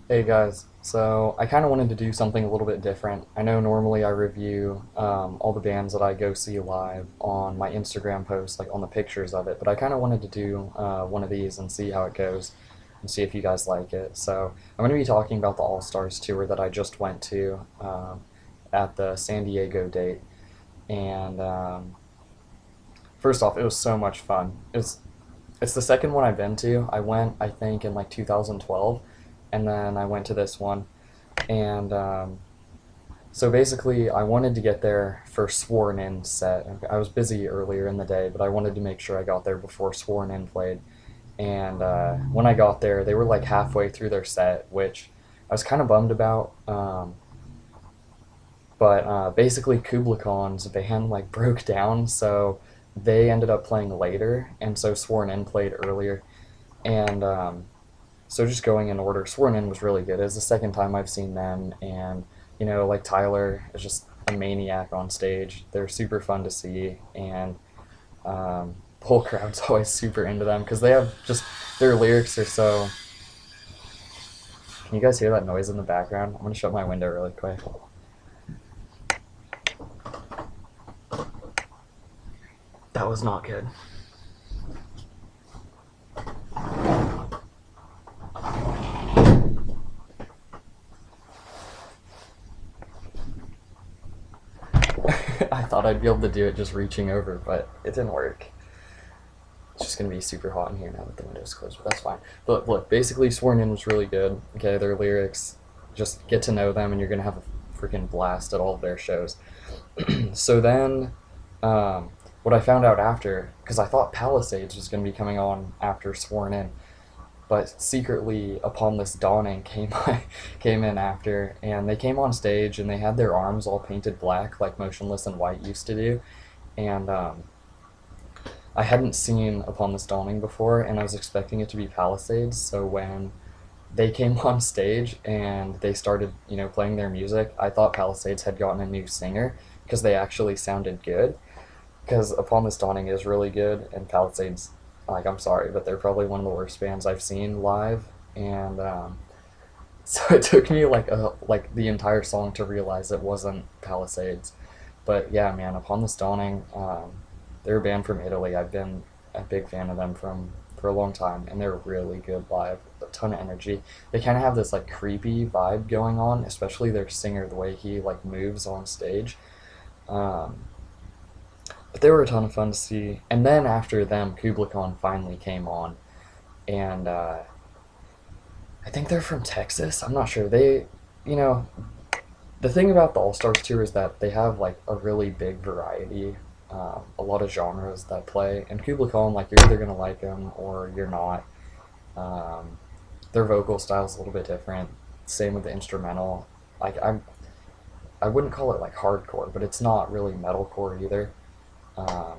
Hey guys, so I kind of wanted to do something a little bit different. I know normally I review all the bands that I go see live on my Instagram post, like on the pictures of it, but I kind of wanted to do one of these and see how it goes and see if you guys like it. So I'm going to be talking about the All Stars tour that I just went to at the San Diego date. And first off, it was so much fun. It's the second one I've been to. I went, I think, in like 2012, and then I went to this one. And so basically, I wanted to get there for Sworn In set. I was busy earlier in the day, but I wanted to make sure I got there before Sworn In played. And when I got there, they were like halfway through their set, which I was kind of bummed about. But basically, Kubla Khan's band like broke down, so they ended up playing later, and so Sworn In played earlier. And so just going in order, Sworn In was really good. It was the second time I've seen them, and like Tyler is just a maniac on stage. They're super fun to see, and the whole crowd's always super into them because they have just their lyrics are so. Can you guys hear that noise in the background? I'm gonna shut my window really quick. That was not good. I thought I'd be able to do it just reaching over, but it didn't work. It's just gonna be super hot in here now that the window's closed, but that's fine. But look, basically, Sworn In was really good. Okay, their lyrics, just get to know them, and you're gonna have a freaking blast at all of their shows. So then, um, what I found out after, because I thought Palisades was gonna be coming on after Sworn In, but secretly, upon this dawning, came in after, and they came on stage and they had their arms all painted black like Motionless in White used to do, and I hadn't seen Upon This Dawning before, and I was expecting it to be Palisades. So when they came on stage and they started, playing their music, I thought Palisades had gotten a new singer because they actually sounded good. Because Upon This Dawning is really good, and Palisades, like, I'm sorry, but they're probably one of the worst bands I've seen live. And so it took me like the entire song to realize it wasn't Palisades. But yeah, man, Upon This Dawning, they're a band from Italy. I've been a big fan of them for a long time, and they're really good live. A ton of energy. They kind of have this like creepy vibe going on, especially their singer, the way he like moves on stage. Um, but they were a ton of fun to see. And then after them, Kubla Khan finally came on, and I think they're from Texas. I'm not sure. You know, the thing about the All Stars tour is that they have like a really big variety, a lot of genres that play. And Kubla Khan, like you're either gonna like them or you're not. Um, their vocal style is a little bit different. Same with the instrumental. Like I wouldn't call it like hardcore, but it's not really metalcore either. Um,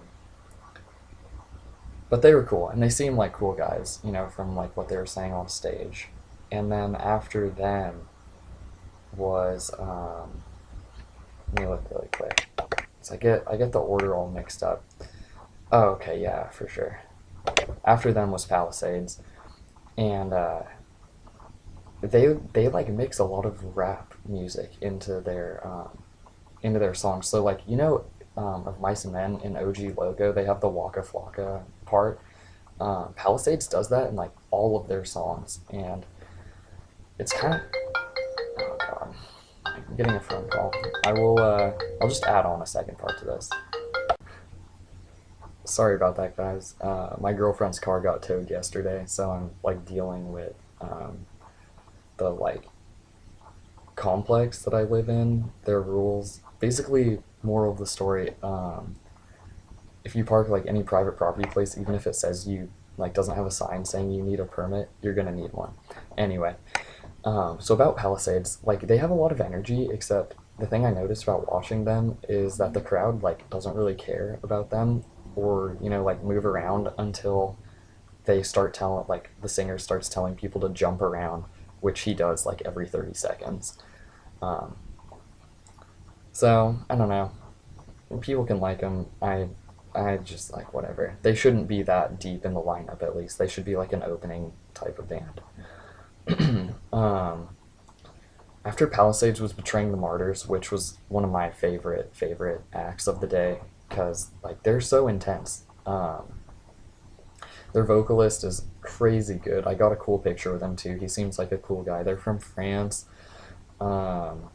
but they were cool, and they seemed like cool guys, from like what they were saying on stage. And then after them was let me look really quick. So I get the order all mixed up. Oh, okay, yeah, for sure. After them was Palisades, and they like mix a lot of rap music into their songs. So like of Mice and Men in OG Logo, they have the Waka Flocka part. Palisades does that in like all of their songs, and it's kind of oh god, I'm getting a phone call. I'll just add on a second part to this. Sorry about that, guys. My girlfriend's car got towed yesterday, so I'm like dealing with the like complex that I live in, their rules. Basically, moral of the story: if you park like any private property place, even if it says you like doesn't have a sign saying you need a permit, you're gonna need one. Anyway, so about Palisades, like they have a lot of energy, except the thing I noticed about watching them is that the crowd like doesn't really care about them or like move around until they start telling like the singer starts telling people to jump around, which he does like every 30 seconds. Um, so I don't know. People can like them. I just like whatever. They shouldn't be that deep in the lineup. At least they should be like an opening type of band. After Palisades was Betraying the Martyrs, which was one of my favorite acts of the day, because like they're so intense. Their vocalist is crazy good. I got a cool picture with him too. He seems like a cool guy. They're from France. Um,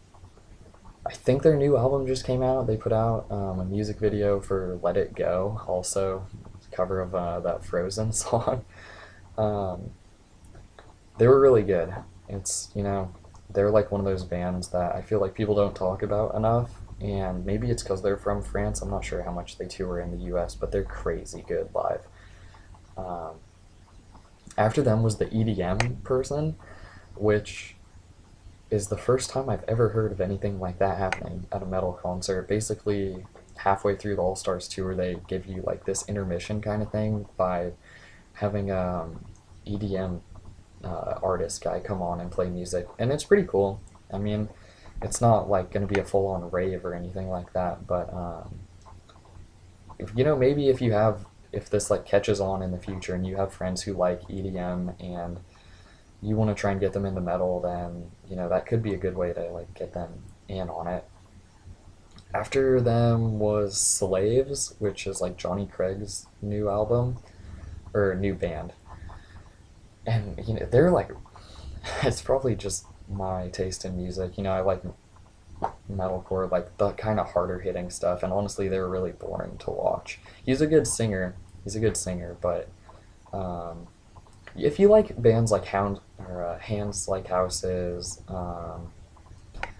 I think their new album just came out. They put out a music video for "Let It Go," also cover of that Frozen song. Um, they were really good. It's, they're like one of those bands that I feel like people don't talk about enough, and maybe it's because they're from France. I'm not sure how much they tour in the U.S., but they're crazy good live. Um, After them was the EDM person, which is the first time I've ever heard of anything like that happening at a metal concert. Basically, halfway through the All Stars tour, they give you like this intermission kind of thing by having EDM artist guy come on and play music, and it's pretty cool. I mean, it's not like going to be a full on rave or anything like that, but maybe if this like catches on in the future and you have friends who like EDM and you want to try and get them into metal, then that could be a good way to like get them in on it. After them was Slaves, which is like Johnny Craig's new album or new band, and they're like, it's probably just my taste in music. I like metalcore, like the kind of harder hitting stuff, and honestly, they were really boring to watch. He's a good singer. He's a good singer, but if you like bands like Hands Like Houses,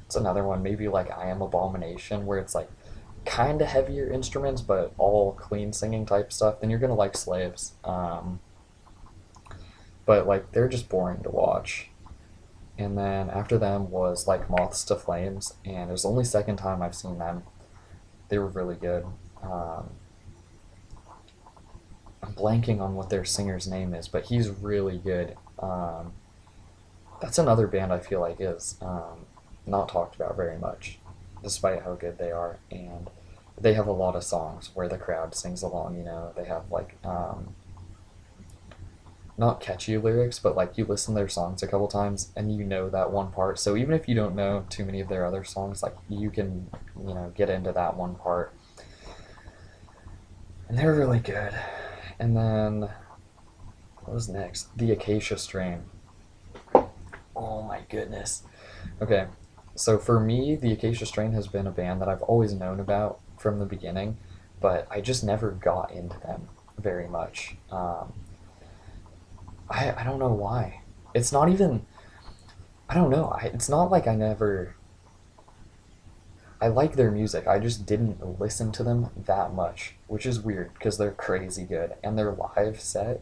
it's another one. Maybe like I Am Abomination, where it's like kind of heavier instruments, but all clean singing type stuff. Then you're gonna like Slaves. But like they're just boring to watch. And then after them was like Moths to Flames, and it was the only second time I've seen them. They were really good. I'm blanking on what their singer's name is, but he's really good. That's another band I feel like is not talked about very much, despite how good they are. And they have a lot of songs where the crowd sings along. They have like not catchy lyrics, but like you listen to their songs a couple times and you know that one part. So even if you don't know too many of their other songs, like you can, get into that one part. And they're really good. And then what was next? The Acacia Strain. Oh my goodness. Okay, so for me, the Acacia Strain has been a band that I've always known about from the beginning, but I just never got into them very much. I don't know why. It's not even, I don't know. It's not like I like their music. I just didn't listen to them that much, which is weird because they're crazy good. And their live set,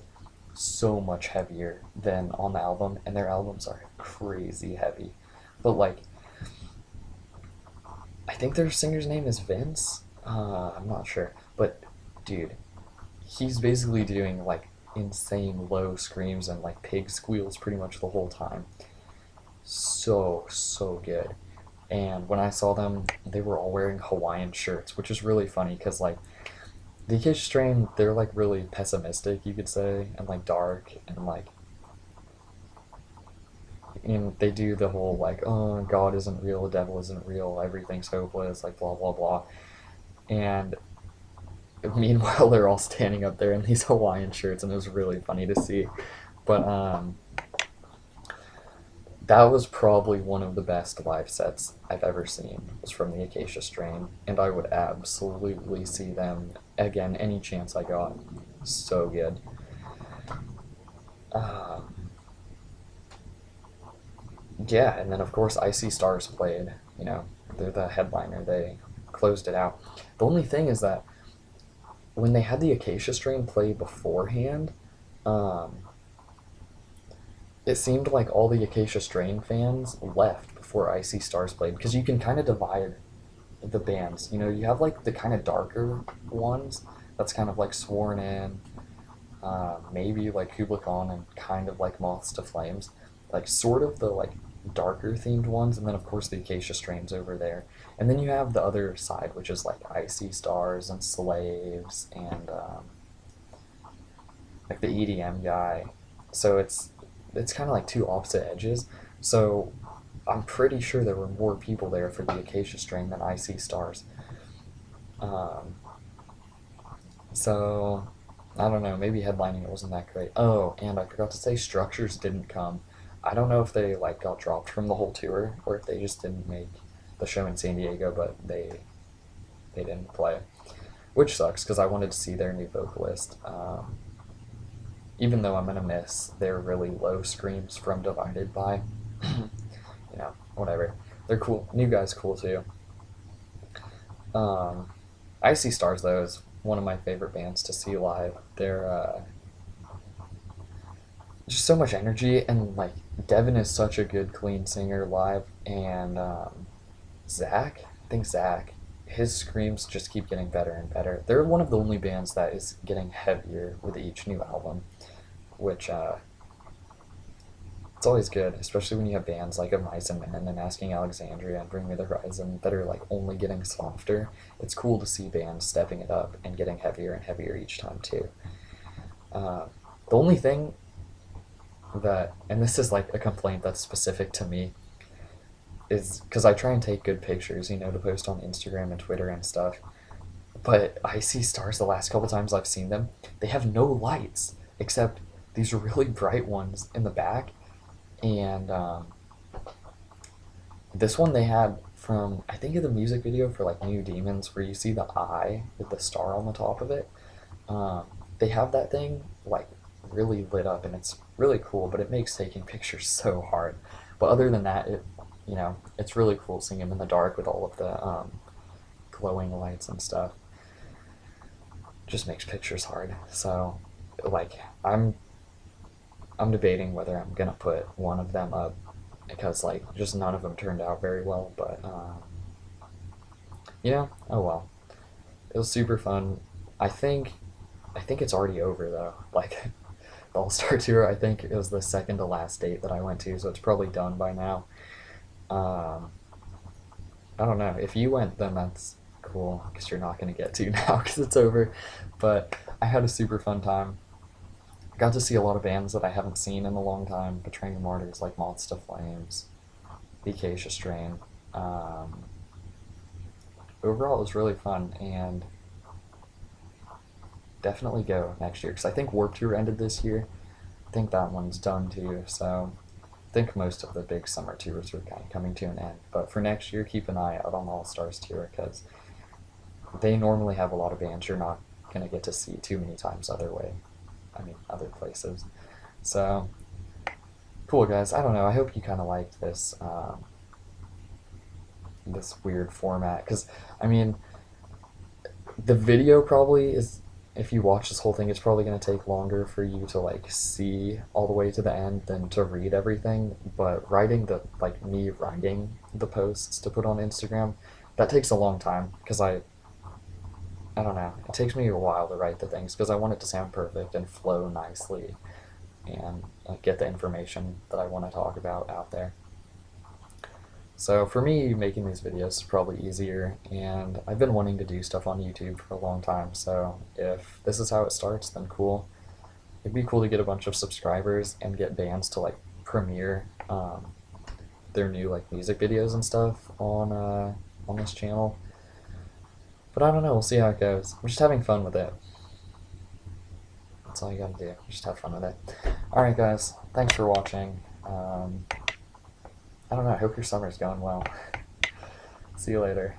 so much heavier than on the album. And their albums are crazy heavy. But like, I think their singer's name is Vince. I'm not sure. But dude, he's basically doing like insane low screams and like pig squeals pretty much the whole time. So good. And when I saw them, they were all wearing Hawaiian shirts, which is really funny because like the Acacia Strain, they're like really pessimistic, you could say, and like dark, and like they do the whole like, oh, God isn't real, the devil isn't real, everything's hopeless, like blah blah blah. And meanwhile, they're all standing up there in these Hawaiian shirts, and it was really funny to see. But that was probably one of the best live sets I've ever seen, was from the Acacia Strain, and I would absolutely see them again any chance I got. So good. Yeah, and then of course Icy Stars played. They're the headliner. They closed it out. The only thing is that when they had the Acacia Strain play beforehand, um, it seemed like all the Acacia Strain fans left before Icy Stars played, because you can kind of divide the bands. You have like the kind of darker ones that's kind of like Sworn In, maybe like Kubla Khan, and kind of like Moths to Flames, like sort of the like darker themed ones, and then of course the Acacia Strains over there, and then you have the other side, which is like Icy Stars and Slaves and like the EDM guy. So it's kind of like two opposite edges. So I'm pretty sure there were more people there for the Acacia Strain than IC Stars. So, I don't know, maybe headlining it wasn't that great. Oh, and I forgot to say Structures didn't come. I don't know if they like got dropped from the whole tour or if they just didn't make the show in San Diego, but they didn't play, which sucks because I wanted to see their new vocalist. Even though I'm gonna miss their really low screams from Divided By, whatever. They're cool. New guy's cool too. Icy Stars though is one of my favorite bands to see live. They're just so much energy, and like Devin is such a good clean singer live, and Zach, I think Zach, his screams just keep getting better and better. They're one of the only bands that is getting heavier with each new album, which it's always good, especially when you have bands like Of Mice and Men and Asking Alexandria and Bring Me the Horizon that are like only getting softer. It's cool to see bands stepping it up and getting heavier and heavier each time too. The only thing that, and this is like a complaint that's specific to me, is because I try and take good pictures, to post on Instagram and Twitter and stuff. But I see Stars the last couple times I've seen them, they have no lights except these really bright ones in the back. And this one they had from, I think, of the music video for like New Demons, where you see the eye with the star on the top of it. They have that thing like really lit up, and it's really cool, but it makes taking pictures so hard. But other than that, it's really cool seeing them in the dark with all of the glowing lights and stuff. Just makes pictures hard. So, like, I'm debating whether I'm gonna put one of them up, because like just none of them turned out very well. But oh well. It was super fun. I think it's already over though. Like the All-Star Tour, I think it was the second to last date that I went to, so it's probably done by now. I don't know. If you went, then that's cool, because you're not going to get to now because it's over. But I had a super fun time. Got to see a lot of bands that I haven't seen in a long time. Betraying the Martyrs, like Moths to Flames, the Acacia Strain. Overall, it was really fun, and definitely go next year, because I think Warped Tour ended this year. I think that one's done too, so I think most of the big summer tours are kind of coming to an end. But for next year, keep an eye out on the All-Stars Tour, because they normally have a lot of bands you're not going to get to see too many times other places. So, cool guys. I don't know, I hope you kind of liked this, this weird format, because, the video probably is, if you watch this whole thing, it's probably going to take longer for you to like see all the way to the end than to read everything. But me writing the posts to put on Instagram, that takes a long time, because I don't know, it takes me a while to write the things, because I want it to sound perfect and flow nicely, and get the information that I want to talk about out there. So for me, making these videos is probably easier, and I've been wanting to do stuff on YouTube for a long time, so if this is how it starts, then cool. It'd be cool to get a bunch of subscribers and get bands to like premiere their new like music videos and stuff on this channel. But I don't know, we'll see how it goes. I'm just having fun with it. That's all you gotta do, just have fun with it. Alright guys, thanks for watching. I don't know, I hope your summer's going well. See you later.